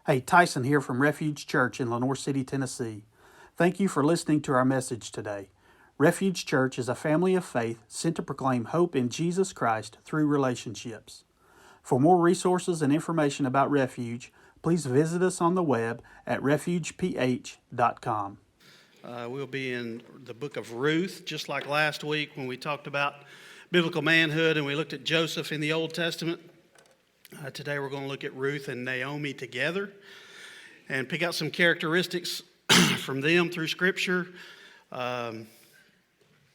Hey, Tyson here from Refuge Church in Lenoir City, Tennessee. Thank you for listening to our message today. Refuge Church is a family of faith sent to proclaim hope in Jesus Christ through relationships. For more resources and information about Refuge, please visit us on the web at refugeph.com. We'll be in the book of Ruth, just like last week when we talked about biblical manhood and we looked at Joseph in the Old Testament. Today we're going to look at Ruth and Naomi together and pick out some characteristics from them through Scripture. And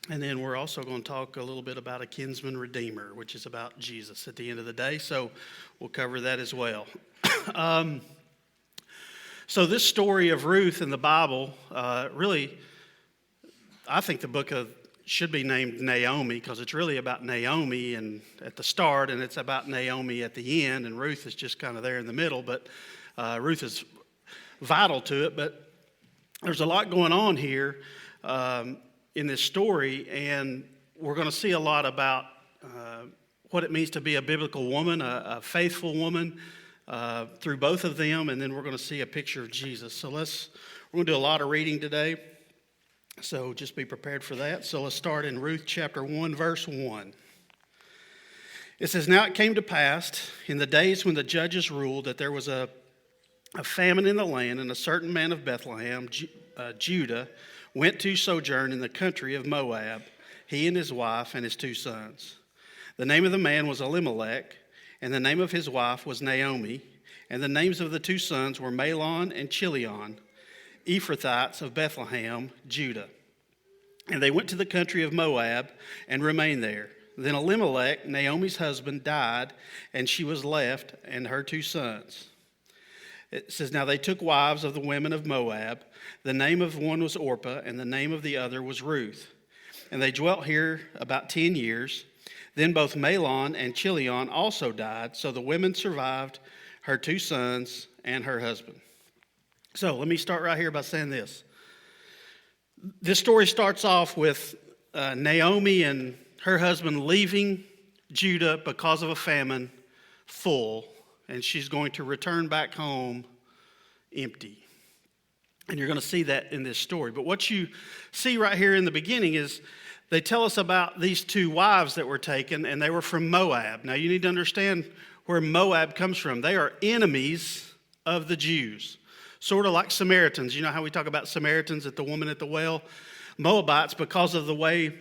then we're also going to talk a little bit about a kinsman redeemer, which is about Jesus at the end of the day. So we'll cover that as well. So this story of Ruth in the Bible, really, I think the book should be named Naomi because it's really about Naomi and at the start, and it's about Naomi at the end, and Ruth is just kind of there in the middle. But Ruth is vital to it. But there's a lot going on here in this story, and we're going to see a lot about what it means to be a biblical woman, a faithful woman. Through both of them, and then we're going to see a picture of Jesus. So we're going to do a lot of reading today, so just be prepared for that. So let's start in Ruth chapter 1, verse 1. It says, "Now it came to pass in the days when the judges ruled that there was a famine in the land, and a certain man of Bethlehem, Judah, went to sojourn in the country of Moab, he and his wife and his 2 sons. The name of the man was Elimelech, and the name of his wife was Naomi, and the names of the 2 sons were Mahlon and Chilion, Ephrathites of Bethlehem, Judah. And they went to the country of Moab and remained there. Then Elimelech, Naomi's husband, died, and she was left and her 2 sons. It says, now they took wives of the women of Moab. The name of one was Orpah, and the name of the other was Ruth. And they dwelt here about 10 years. Then both Mahlon and Chilion also died, so the women survived her 2 sons and her husband." So let me start right here by saying this. This story starts off with Naomi and her husband leaving Judah because of a famine full, and she's going to return back home empty. And you're going to see that in this story. But what you see right here in the beginning is they tell us about these 2 wives that were taken, and they were from Moab. Now, you need to understand where Moab comes from. They are enemies of the Jews, sort of like Samaritans. You know how we talk about Samaritans at the woman at the well? Moabites, because of the way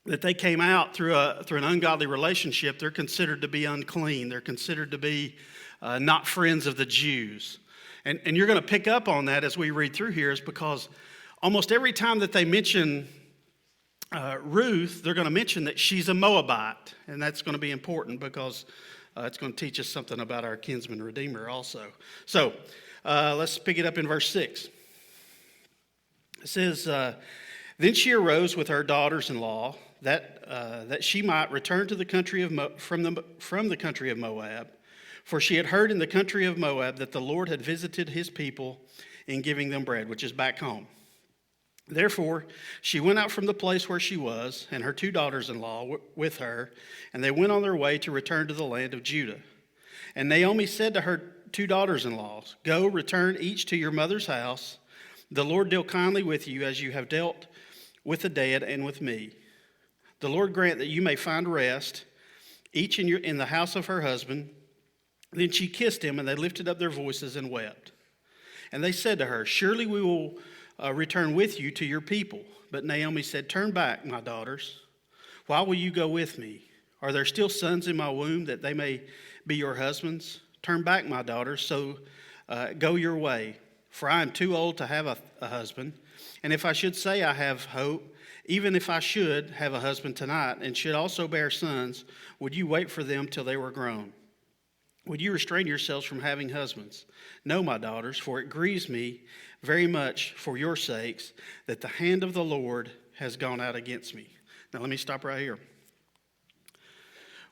that they came out through an ungodly relationship, they're considered to be unclean. They're considered to be not friends of the Jews. And you're going to pick up on that as we read through here, is because almost every time that they mention Ruth, they're going to mention that she's a Moabite, and that's going to be important because it's going to teach us something about our kinsman redeemer also. So let's pick it up in verse 6. It says, "Then she arose with her daughters-in-law that she might return to the country of from the country of Moab, for she had heard in the country of Moab that the Lord had visited his people in giving them bread," which is back home. "Therefore, she went out from the place where she was, and her 2 daughters-in-law with her, and they went on their way to return to the land of Judah. And Naomi said to her 2 daughters-in-law, 'Go, return each to your mother's house. The Lord deal kindly with you as you have dealt with the dead and with me. The Lord grant that you may find rest, each in the house of her husband.' Then she kissed him, and they lifted up their voices and wept. And they said to her, 'Surely we will return with you to your people.' But Naomi said, 'Turn back, my daughters. Why will you go with me? Are there still sons in my womb that they may be your husbands? Turn back, my daughters, so go your way. For I am too old to have a husband. And if I should say I have hope, even if I should have a husband tonight and should also bear sons, would you wait for them till they were grown? Would you restrain yourselves from having husbands? No, my daughters, for it grieves me very much for your sakes that the hand of the Lord has gone out against me.'" Now let me stop right here.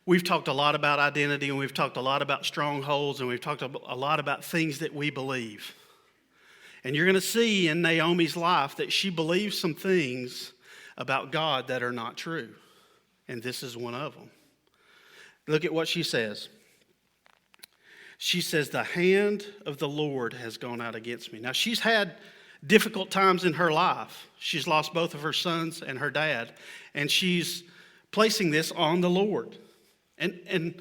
We've talked a lot about identity, and we've talked a lot about strongholds, and we've talked a lot about things that we believe. And you're going to see in Naomi's life that she believes some things about God that are not true. And this is one of them. Look at what she says. She says, the hand of the Lord has gone out against me. Now, she's had difficult times in her life. She's lost both of her sons and her dad, and she's placing this on the Lord. And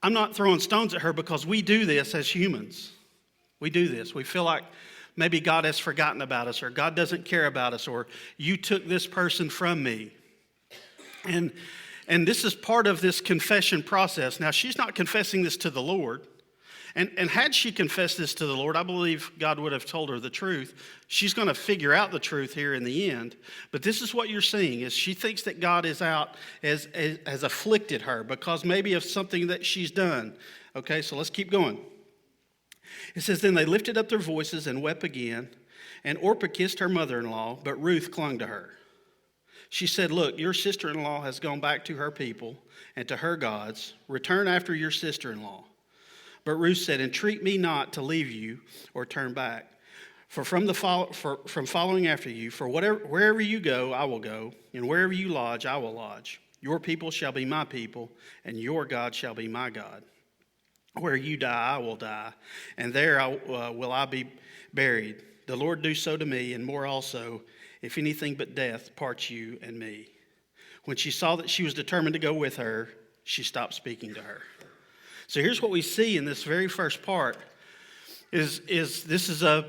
I'm not throwing stones at her because we do this as humans. We do this. We feel like maybe God has forgotten about us, or God doesn't care about us, or you took this person from me. And this is part of this confession process. Now, she's not confessing this to the Lord. And had she confessed this to the Lord, I believe God would have told her the truth. She's going to figure out the truth here in the end. But this is what you're seeing, is she thinks that God is out, has afflicted her because maybe of something that she's done. Okay, so let's keep going. It says, then they lifted up their voices and wept again, and Orpah kissed her mother-in-law, but Ruth clung to her. She said, look, your sister-in-law has gone back to her people and to her gods. Return after your sister-in-law. But Ruth said, entreat me not to leave you or turn back. For from following after you, for wherever you go, I will go, and wherever you lodge, I will lodge. Your people shall be my people, and your God shall be my God. Where you die, I will die, and there will I be buried. The Lord do so to me, and more also, if anything but death parts you and me. When she saw that she was determined to go with her, she stopped speaking to her. So here's what we see in this very first part is this is a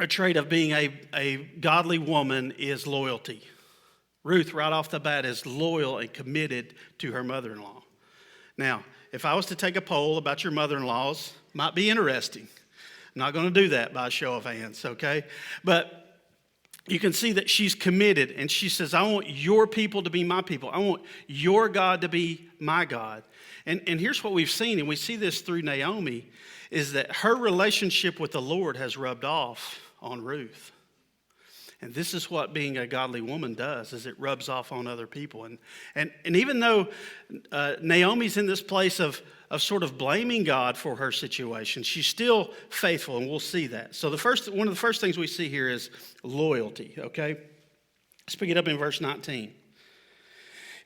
trait of being a godly woman is loyalty. Ruth, right off the bat, is loyal and committed to her mother-in-law. Now, if I was to take a poll about your mother-in-laws, might be interesting. I'm not going to do that by a show of hands, okay? But you can see that she's committed, and she says, I want your people to be my people. I want your God to be my God. And here's what we've seen, and we see this through Naomi, is that her relationship with the Lord has rubbed off on Ruth. And this is what being a godly woman does, is it rubs off on other people. And even though Naomi's in this place of sort of blaming God for her situation, she's still faithful, and we'll see that. So one of the first things we see here is loyalty, okay? Let's pick it up in verse 19.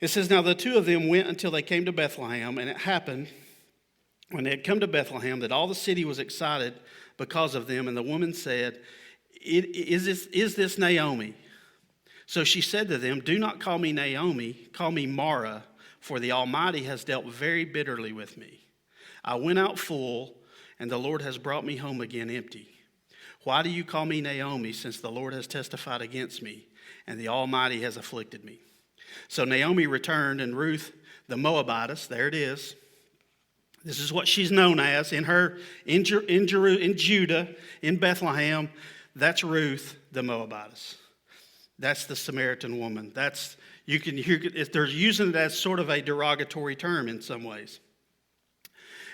It says, now the two of them went until they came to Bethlehem, and it happened when they had come to Bethlehem that all the city was excited because of them, and the woman said, is this Naomi? So she said to them, do not call me Naomi, call me Mara, for the Almighty has dealt very bitterly with me. I went out full, and the Lord has brought me home again empty. Why do you call me Naomi, since the Lord has testified against me, and the Almighty has afflicted me? So Naomi returned, and Ruth the Moabitess, there it is. This is what she's known as in Judah, in Bethlehem. That's Ruth the Moabitess. That's the Samaritan woman. You can hear if they're using it as sort of a derogatory term in some ways.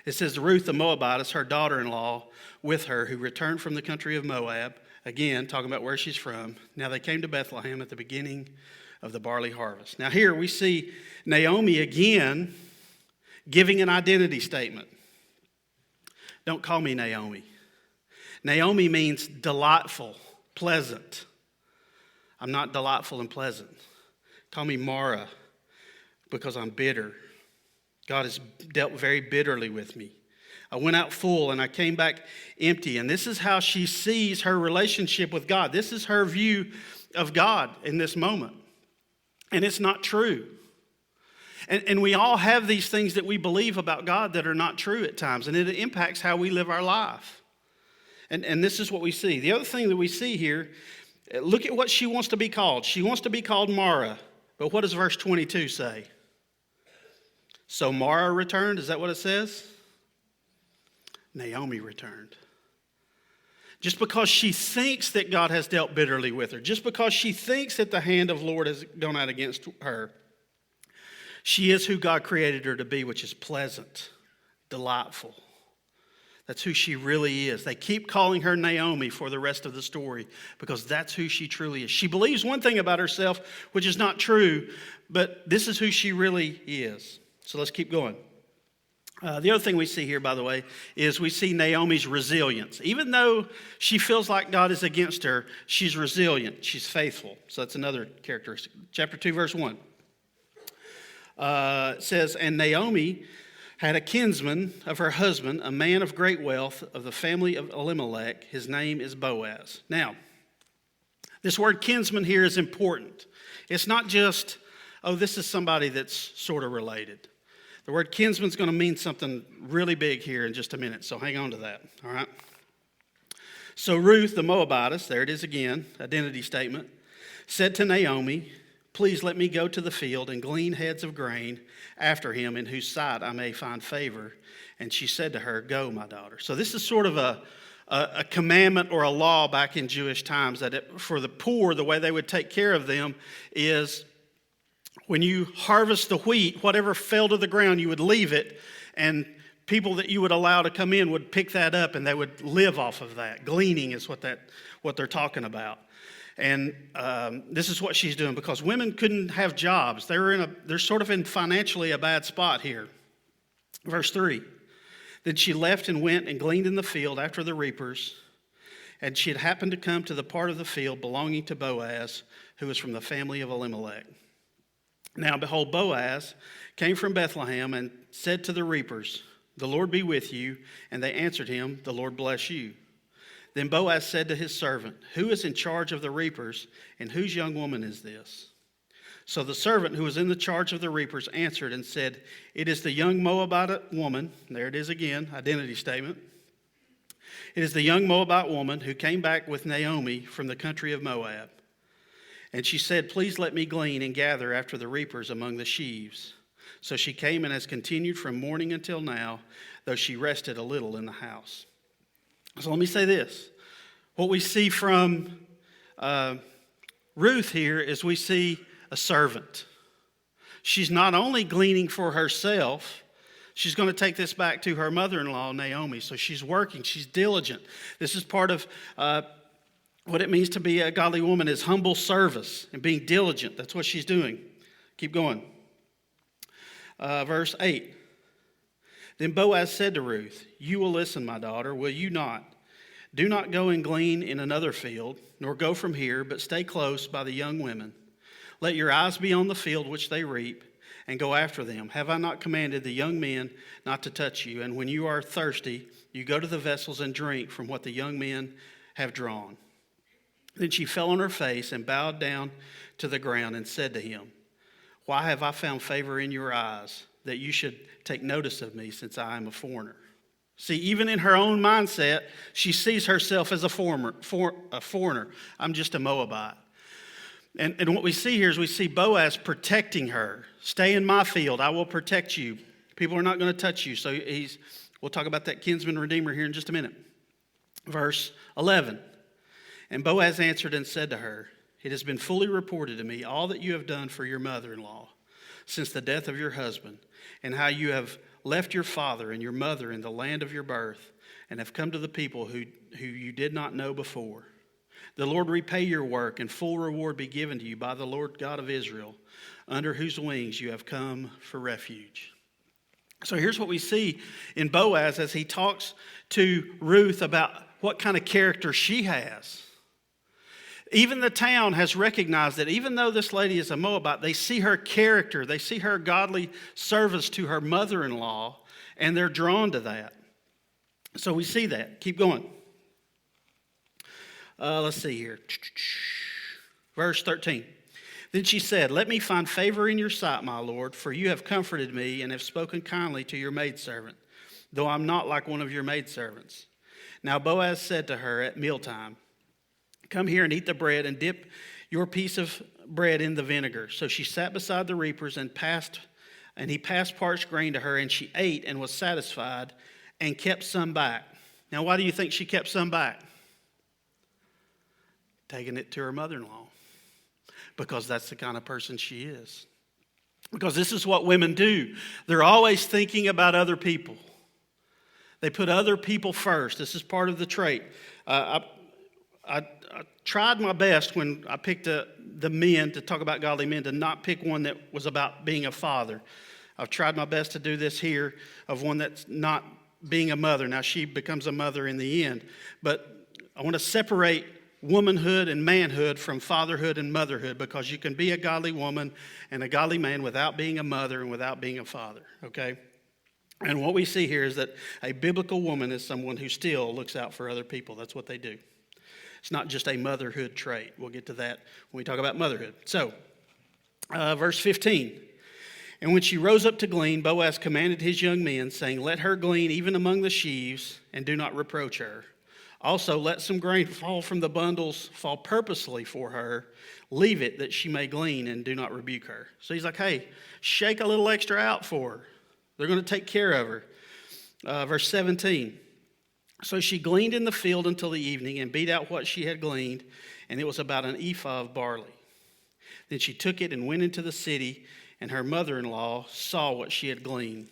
It says Ruth the Moabitess, her daughter-in-law, with her, who returned from the country of Moab. Again, talking about where she's from. Now they came to Bethlehem at the beginning of the barley harvest. Now here we see Naomi again giving an identity statement. Don't call me Naomi. Naomi means delightful, pleasant. I'm not delightful and pleasant. Call me Mara because I'm bitter. God has dealt very bitterly with me. I went out full and I came back empty. And this is how she sees her relationship with God. This is her view of God in this moment. And it's not true. And we all have these things that we believe about God that are not true at times. And it impacts how we live our life. And this is what we see. The other thing that we see here, look at what she wants to be called. She wants to be called Mara. But what does verse 22 say? So Mara returned. Is that what it says? Naomi returned. Just because she thinks that God has dealt bitterly with her, just because she thinks that the hand of the Lord has gone out against her, she is who God created her to be, which is pleasant, delightful. That's who she really is. They keep calling her Naomi for the rest of the story because that's who she truly is. She believes one thing about herself, which is not true, but this is who she really is. So let's keep going. The other thing we see here, by the way, is we see Naomi's resilience. Even though she feels like God is against her, she's resilient. She's faithful. So that's another characteristic. Chapter 2, verse 1 says, and Naomi had a kinsman of her husband, a man of great wealth of the family of Elimelech. His name is Boaz. Now, this word kinsman here is important. It's not just, oh, this is somebody that's sort of related. The word kinsman is going to mean something really big here in just a minute, so hang on to that, all right? So Ruth, the Moabitess, there it is again, identity statement, said to Naomi, please let me go to the field and glean heads of grain after him, in whose sight I may find favor. And she said to her, go, my daughter. So this is sort of a commandment or a law back in Jewish times that for the poor, the way they would take care of them is when you harvest the wheat, whatever fell to the ground, you would leave it, and people that you would allow to come in would pick that up and they would live off of that. Gleaning is what they're talking about. And this is what she's doing because women couldn't have jobs. They're sort of in financially a bad spot here. Verse 3. Then she left and went and gleaned in the field after the reapers. And she had happened to come to the part of the field belonging to Boaz, who was from the family of Elimelech. Now behold, Boaz came from Bethlehem and said to the reapers, the Lord be with you. And they answered him, the Lord bless you. Then Boaz said to his servant, who is in charge of the reapers, and whose young woman is this? So the servant who was in the charge of the reapers answered and said, it is the young Moabite woman, there it is again, identity statement. It is the young Moabite woman who came back with Naomi from the country of Moab. And she said, please let me glean and gather after the reapers among the sheaves. So she came and has continued from morning until now, though she rested a little in the house. So let me say this. What we see from Ruth here is we see a servant. She's not only gleaning for herself, she's going to take this back to her mother-in-law, Naomi. So she's working, she's diligent. This is part of what it means to be a godly woman is humble service and being diligent. That's what she's doing. Keep going. Verse 8. Then Boaz said to Ruth, you will listen, my daughter, will you not? Do not go and glean in another field, nor go from here, but stay close by the young women. Let your eyes be on the field which they reap, and go after them. Have I not commanded the young men not to touch you? And when you are thirsty, you go to the vessels and drink from what the young men have drawn. Then she fell on her face and bowed down to the ground and said to him, why have I found favor in your eyes, that you should take notice of me, since I am a foreigner? See, even in her own mindset, she sees herself as a foreigner. I'm just a Moabite. And what we see here is we see Boaz protecting her. Stay in my field. I will protect you. People are not going to touch you. So we'll talk about that kinsman redeemer here in just a minute. Verse 11. And Boaz answered and said to her, it has been fully reported to me all that you have done for your mother-in-law since the death of your husband, and how you have left your father and your mother in the land of your birth, and have come to the people who you did not know before. The Lord repay your work, and full reward be given to you by the Lord God of Israel, under whose wings you have come for refuge. So here's what we see in Boaz as he talks to Ruth about what kind of character she has. Even the town has recognized that even though this lady is a Moabite, they see her character, they see her godly service to her mother-in-law, and they're drawn to that. So we see that. Keep going. Let's see here. Verse 13. Then she said, let me find favor in your sight, my Lord, for you have comforted me and have spoken kindly to your maidservant, though I'm not like one of your maidservants. Now Boaz said to her at mealtime, come here and eat the bread and dip your piece of bread in the vinegar. So she sat beside the reapers and he passed parched grain to her, and she ate and was satisfied and kept some back. Now, why do you think she kept some back? Taking it to her mother-in-law. Because that's the kind of person she is. Because this is what women do. They're always thinking about other people. They put other people first. This is part of the trait. I tried my best when I picked the men to talk about godly men to not pick one that was about being a father. I've tried my best to do this here of one that's not being a mother. Now she becomes a mother in the end. But I want to separate womanhood and manhood from fatherhood and motherhood, because you can be a godly woman and a godly man without being a mother and without being a father, okay? And what we see here is that a biblical woman is someone who still looks out for other people. That's what they do. It's not just a motherhood trait. We'll get to that when we talk about motherhood. So, verse 15. And when she rose up to glean, Boaz commanded his young men, saying, let her glean even among the sheaves, and do not reproach her. Also, let some grain fall from the bundles, fall purposely for her. Leave it that she may glean, and do not rebuke her. So he's like, hey, shake a little extra out for her. They're going to take care of her. Verse 17. So she gleaned in the field until the evening, and beat out what she had gleaned, and it was about an ephah of barley. Then she took it and went into the city, and her mother-in-law saw what she had gleaned.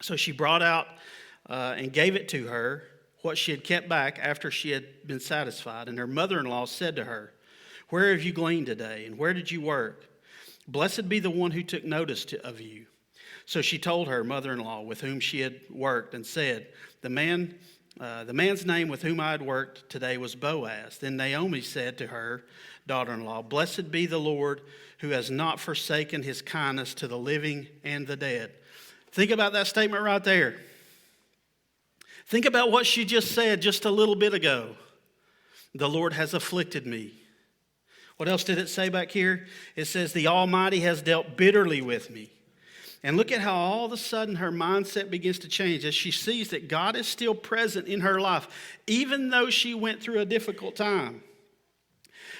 So she brought out and gave it to her, what she had kept back after she had been satisfied. And her mother-in-law said to her, where have you gleaned today, and where did you work? Blessed be the one who took notice of you. So she told her mother-in-law with whom she had worked, and said, the man's name with whom I had worked today was Boaz. Then Naomi said to her daughter-in-law, blessed be the Lord who has not forsaken his kindness to the living and the dead. Think about that statement right there. Think about what she just said just a little bit ago. The Lord has afflicted me. What else did it say back here? It says, the Almighty has dealt bitterly with me. And look at how all of a sudden her mindset begins to change as she sees that God is still present in her life, even though she went through a difficult time.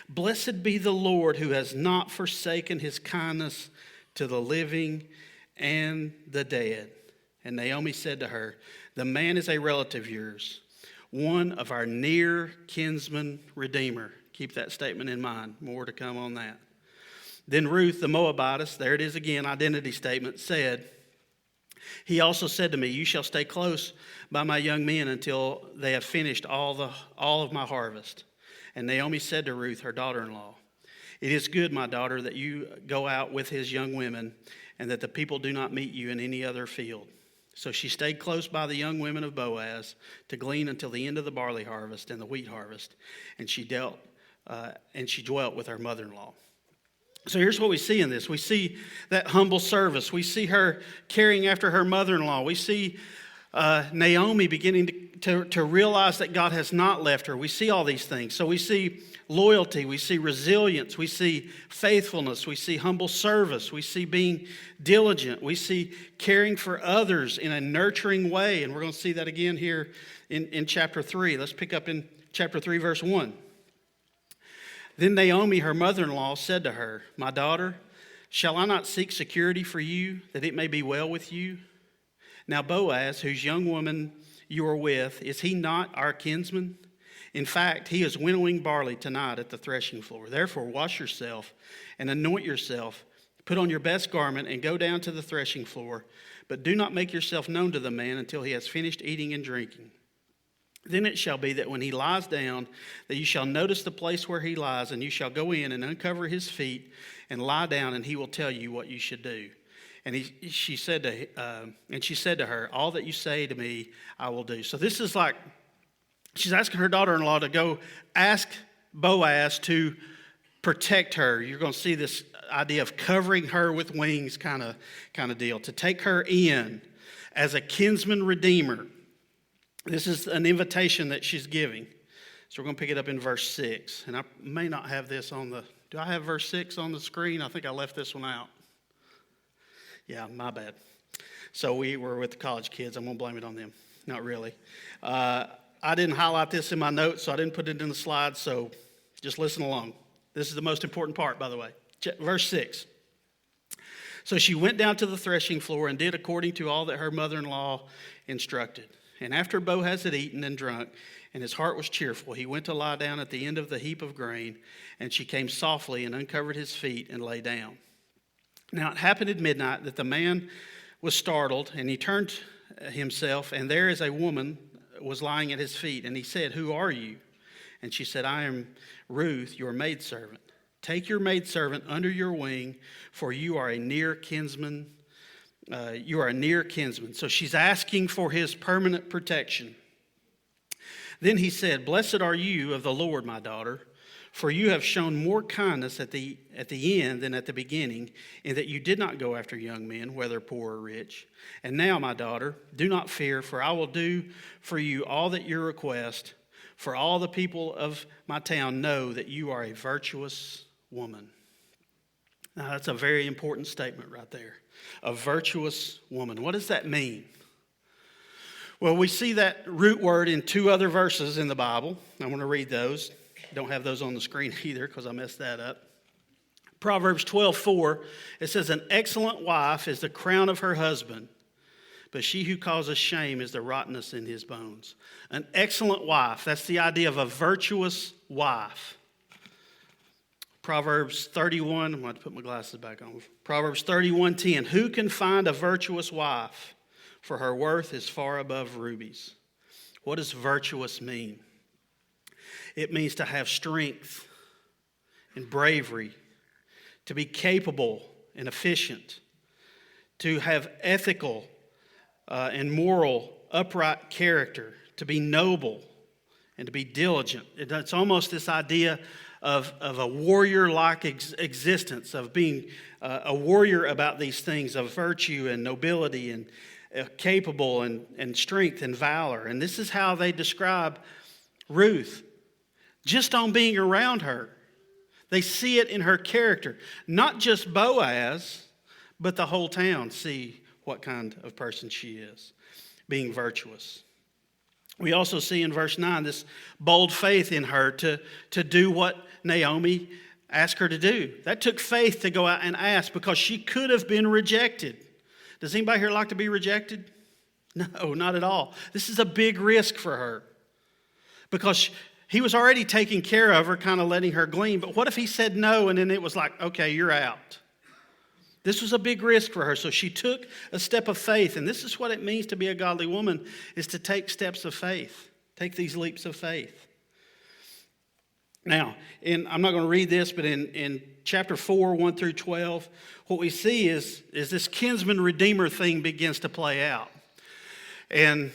Blessed be the Lord who has not forsaken his kindness to the living and the dead. And Naomi said to her, the man is a relative of yours, one of our near kinsman redeemer. Keep that statement in mind. More to come on that. Then Ruth, the Moabitess, there it is again, identity statement, said, he also said to me, you shall stay close by my young men until they have finished all of my harvest. And Naomi said to Ruth, her daughter-in-law, it is good, my daughter, that you go out with his young women, and that the people do not meet you in any other field. So she stayed close by the young women of Boaz to glean until the end of the barley harvest and the wheat harvest, and she dwelt with her mother-in-law. So here's what we see in this. We see that humble service. We see her caring after her mother-in-law. We see Naomi beginning to realize that God has not left her. We see all these things. So we see loyalty. We see resilience. We see faithfulness. We see humble service. We see being diligent. We see caring for others in a nurturing way. And we're going to see that again here in chapter 3. Let's pick up in chapter 3, verse 1. Then Naomi, her mother-in-law, said to her, my daughter, shall I not seek security for you, that it may be well with you? Now Boaz, whose young woman you are with, is he not our kinsman? In fact, he is winnowing barley tonight at the threshing floor. Therefore, wash yourself and anoint yourself. Put on your best garment and go down to the threshing floor. But do not make yourself known to the man until he has finished eating and drinking. Then it shall be that when he lies down, that you shall notice the place where he lies, and you shall go in and uncover his feet and lie down, and he will tell you what you should do. And she said to her, all that you say to me, I will do. So this is like, she's asking her daughter-in-law to go ask Boaz to protect her. You're going to see this idea of covering her with wings kind of deal, to take her in as a kinsman redeemer. This is an invitation that she's giving. So we're going to pick it up in verse 6. And I may not have this on the, do I have verse 6 on the screen? I think I left this one out. Yeah, my bad. So we were with the college kids. I'm going to blame it on them. Not really. I didn't highlight this in my notes, so I didn't put it in the slides. So just listen along. This is the most important part, by the way. Verse 6. So she went down to the threshing floor and did according to all that her mother-in-law instructed. And after Boaz had eaten and drunk, and his heart was cheerful, he went to lie down at the end of the heap of grain, and she came softly and uncovered his feet and lay down. Now it happened at midnight that the man was startled, and he turned himself, and there is a woman was lying at his feet. And he said, who are you? And she said, I am Ruth, your maidservant. Take your maidservant under your wing, for you are a near kinsman. So she's asking for his permanent protection. Then he said, blessed are you of the Lord, my daughter, For you have shown more kindness at the end than at the beginning, in that you did not go after young men, whether poor or rich. And now, my daughter, do not fear, for I will do for you all that you request. For all the people of my town know that you are a virtuous woman. Now, that's a very important statement right there. A virtuous woman. What does that mean? Well, we see that root word in two other verses in the Bible. I want to read those. Don't have those on the screen either because I messed that up. Proverbs 12:4, it says, an excellent wife is the crown of her husband, but she who causes shame is the rottenness in his bones. An excellent wife, that's the idea of a virtuous wife. Proverbs 31, I'm going to put my glasses back on. Proverbs 31:10, who can find a virtuous wife? For her worth is far above rubies. What does virtuous mean? It means to have strength and bravery, to be capable and efficient, to have ethical and moral, upright character, to be noble and to be diligent. It's almost this idea of a warrior-like existence, of being a warrior about these things, of virtue and nobility and capable and strength and valor. And this is how they describe Ruth. Just on being around her. They see it in her character. Not just Boaz, but the whole town see what kind of person she is, being virtuous. We also see in verse 9 this bold faith in her to do what Naomi asked her to do. That took faith to go out and ask because she could have been rejected. Does anybody here like to be rejected? No, not at all. This is a big risk for her because he was already taking care of her, kind of letting her glean. But what if he said no and then it was like, okay, you're out? This was a big risk for her. So she took a step of faith. And this is what it means to be a godly woman, is to take steps of faith. Take these leaps of faith. Now, I'm not going to read this, but in chapter 4, 1 through 12, what we see is this kinsman redeemer thing begins to play out. And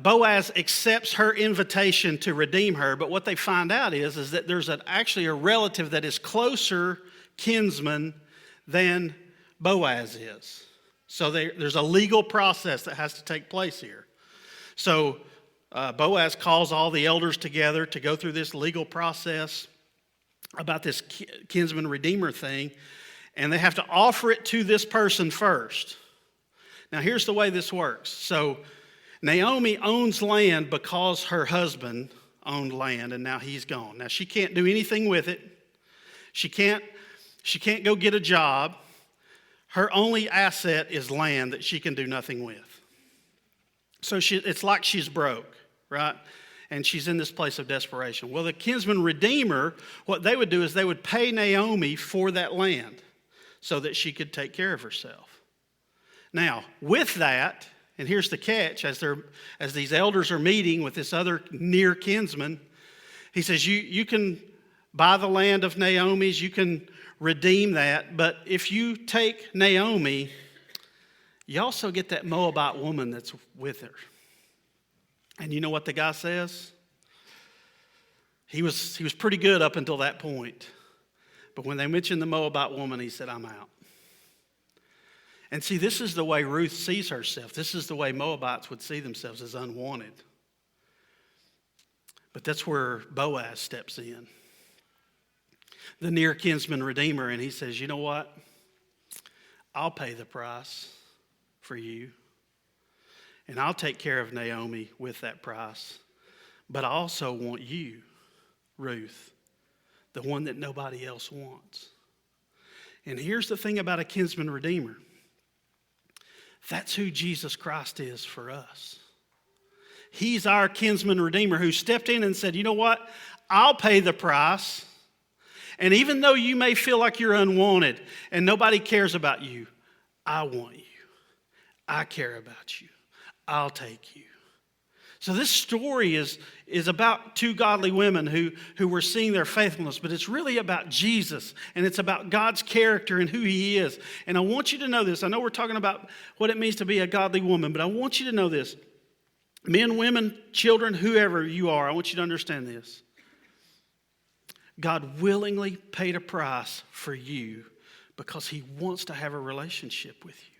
Boaz accepts her invitation to redeem her, but what they find out is that there's actually a relative that is closer kinsman than Boaz is. So there's a legal process that has to take place here. So Boaz calls all the elders together to go through this legal process about this kinsman redeemer thing, and they have to offer it to this person first. Now here's the way this works. So Naomi owns land because her husband owned land and now he's gone. Now she can't do anything with it. She can't go get a job. Her only asset is land that she can do nothing with. So it's like she's broke, right? And she's in this place of desperation. Well, the kinsman redeemer, what they would do is they would pay Naomi for that land so that she could take care of herself. Now, with that, and here's the catch, as these elders are meeting with this other near kinsman, he says, you can buy the land of Naomi's, you can redeem that, but if you take Naomi, you also get that Moabite woman that's with her. And you know what the guy says? He was pretty good up until that point. But when they mentioned the Moabite woman, he said, I'm out. And see, this is the way Ruth sees herself. This is the way Moabites would see themselves, as unwanted. But that's where Boaz steps in, the near kinsman redeemer, and he says, you know what? I'll pay the price for you, and I'll take care of Naomi with that price. But I also want you, Ruth, the one that nobody else wants. And here's the thing about a kinsman redeemer. That's who Jesus Christ is for us. He's our kinsman redeemer who stepped in and said, you know what? I'll pay the price. And even though you may feel like you're unwanted and nobody cares about you, I want you. I care about you. I'll take you. So this story is about two godly women who were seeing their faithfulness, but it's really about Jesus, and it's about God's character and who he is. And I want you to know this. I know we're talking about what it means to be a godly woman, but I want you to know this. Men, women, children, whoever you are, I want you to understand this. God willingly paid a price for you because he wants to have a relationship with you.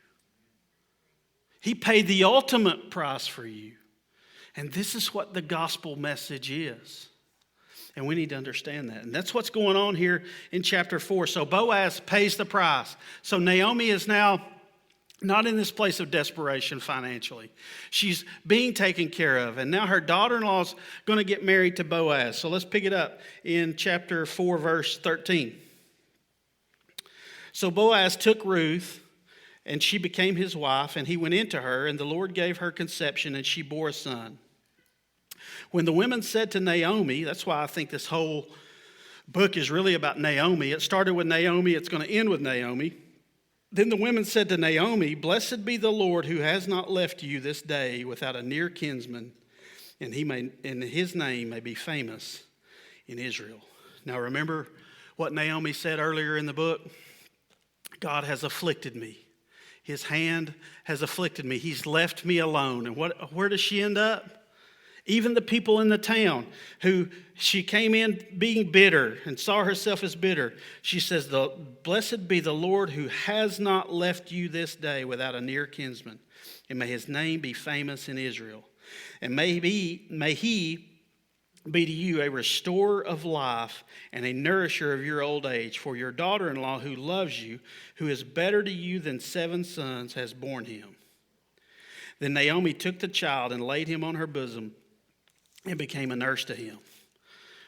He paid the ultimate price for you. And this is what the gospel message is. And we need to understand that. And that's what's going on here in chapter 4. So Boaz pays the price. So Naomi is now not in this place of desperation financially. She's being taken care of. And now her daughter-in-law is going to get married to Boaz. So let's pick it up in chapter 4, verse 13. So Boaz took Ruth, and she became his wife, and he went into her, and the Lord gave her conception, and she bore a son. When the women said to Naomi, that's why I think this whole book is really about Naomi. It started with Naomi, it's going to end with Naomi. Then the women said to Naomi, "Blessed be the Lord who has not left you this day without a near kinsman, and his name may be famous in Israel." Now remember what Naomi said earlier in the book? God has afflicted me. His hand has afflicted me. He's left me alone. And where does she end up? Even the people in the town who she came in being bitter and saw herself as bitter. She says, "Blessed be the Lord who has not left you this day without a near kinsman. And may his name be famous in Israel. And may he be to you a restorer of life and a nourisher of your old age. For your daughter-in-law who loves you, who is better to you than 7 sons, has borne him." Then Naomi took the child and laid him on her bosom and became a nurse to him.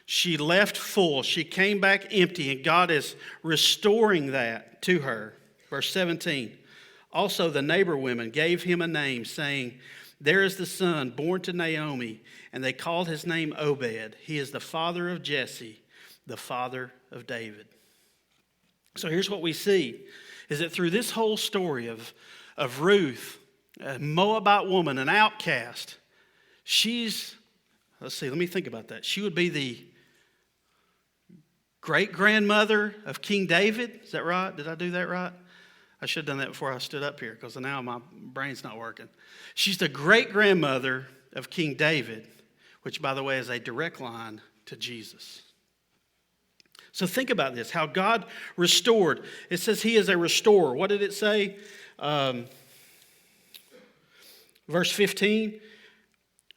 She left full. She came back empty, and God is restoring that to her. Verse 17. Also the neighbor women gave him a name, saying, "There is the son born to Naomi," and they called his name Obed. He is the father of Jesse, the father of David. So here's what we see, is that through this whole story of Ruth, a Moabite woman, an outcast, let me think about that. She would be the great-grandmother of King David. Is that right? Did I do that right? I should have done that before I stood up here because now my brain's not working. She's the great-grandmother of King David, which, by the way, is a direct line to Jesus. So think about this, how God restored. It says he is a restorer. What did it say? Verse 15.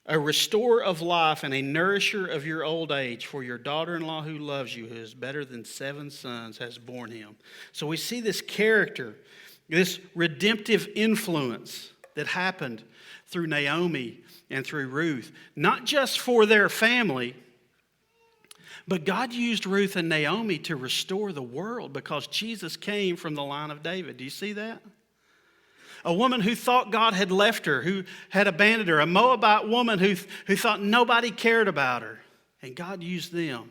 "A restorer of life and a nourisher of your old age, for your daughter-in-law who loves you, who is better than 7 sons, has borne him." So we see this character, this redemptive influence that happened through Naomi and through Ruth, not just for their family, but God used Ruth and Naomi to restore the world because Jesus came from the line of David. Do you see that? A woman who thought God had left her, who had abandoned her. A Moabite woman who thought nobody cared about her. And God used them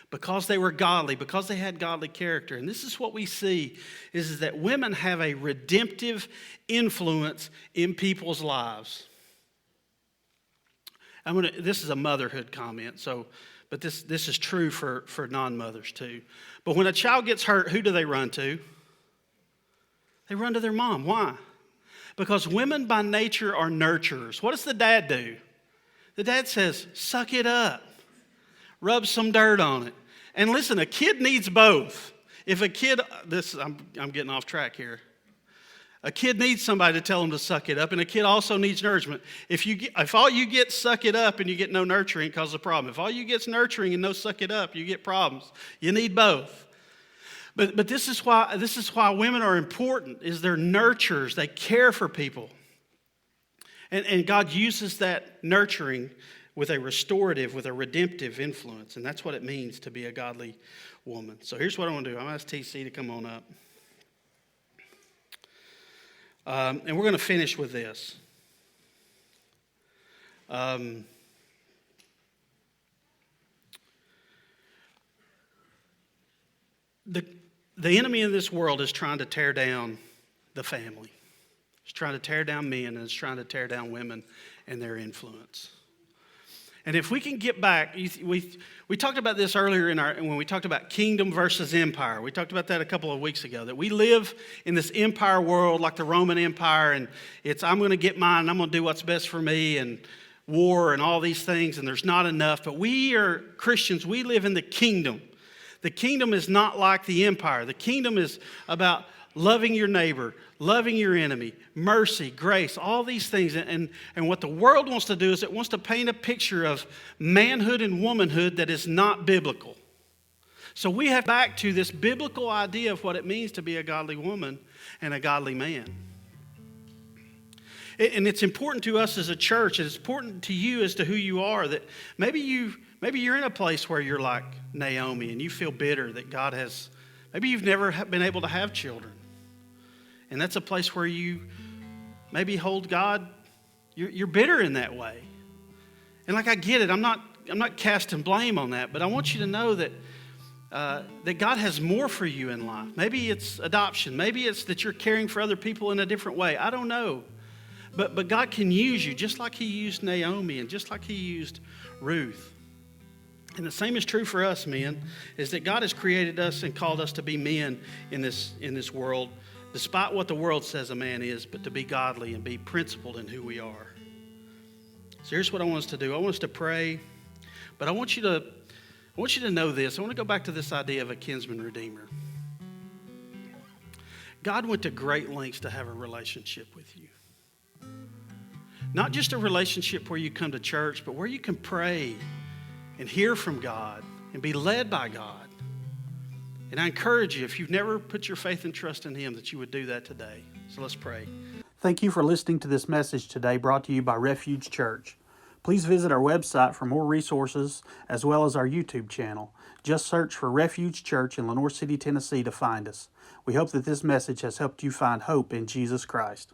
because they were godly, because they had godly character. And this is what we see, is that women have a redemptive influence in people's lives. This is a motherhood comment, but this is true for non-mothers too. But when a child gets hurt, who do they run to? They run to their mom. Why? Because women by nature are nurturers. What does the dad do? The dad says, "Suck it up. Rub some dirt on it." And listen, a kid needs both. If a kid, I'm getting off track here. A kid needs somebody to tell them to suck it up, and a kid also needs nourishment. If all you get suck it up and you get no nurturing, it causes a problem. If all you get's nurturing and no suck it up, you get problems. You need both. But this is why women are important, is they're nurturers. They care for people. And God uses that nurturing with a restorative, with a redemptive influence. And that's what it means to be a godly woman. So here's what I want to do. I'm going to ask TC to come on up. And we're going to finish with this. The enemy in this world is trying to tear down the family. It's trying to tear down men, and it's trying to tear down women and their influence. And if we can get back, we talked about this earlier when we talked about kingdom versus empire. We talked about that a couple of weeks ago, that we live in this empire world like the Roman Empire, and it's I'm going to get mine, and I'm going to do what's best for me, and war and all these things, and there's not enough. But we are Christians. We live in the kingdom. the kingdom is not like the empire. The kingdom is about loving your neighbor, loving your enemy, mercy, grace, all these things. And what the world wants to do is it wants to paint a picture of manhood and womanhood that is not biblical. So we have back to this biblical idea of what it means to be a godly woman and a godly man. And it's important to us as a church, and it's important to you as to who you are, that maybe you're in a place where you're like Naomi and you feel bitter that God has, maybe you've never been able to have children. And that's a place where you maybe hold God, you're bitter in that way. And like I get it, I'm not casting blame on that, but I want you to know that that God has more for you in life. Maybe it's adoption. Maybe it's that you're caring for other people in a different way. I don't know. But God can use you just like he used Naomi and just like he used Ruth. And the same is true for us, men, is that God has created us and called us to be men in this world, despite what the world says a man is, but to be godly and be principled in who we are. So here's what I want us to do. I want us to pray, but I want you to know this. I want to go back to this idea of a kinsman redeemer. God went to great lengths to have a relationship with you. Not just a relationship where you come to church, but where you can pray and hear from God and be led by God. And I encourage you, if you've never put your faith and trust in him, that you would do that today. So let's pray. Thank you for listening to this message today brought to you by Refuge Church. Please visit our website for more resources as well as our YouTube channel. Just search for Refuge Church in Lenoir City, Tennessee to find us. We hope that this message has helped you find hope in Jesus Christ.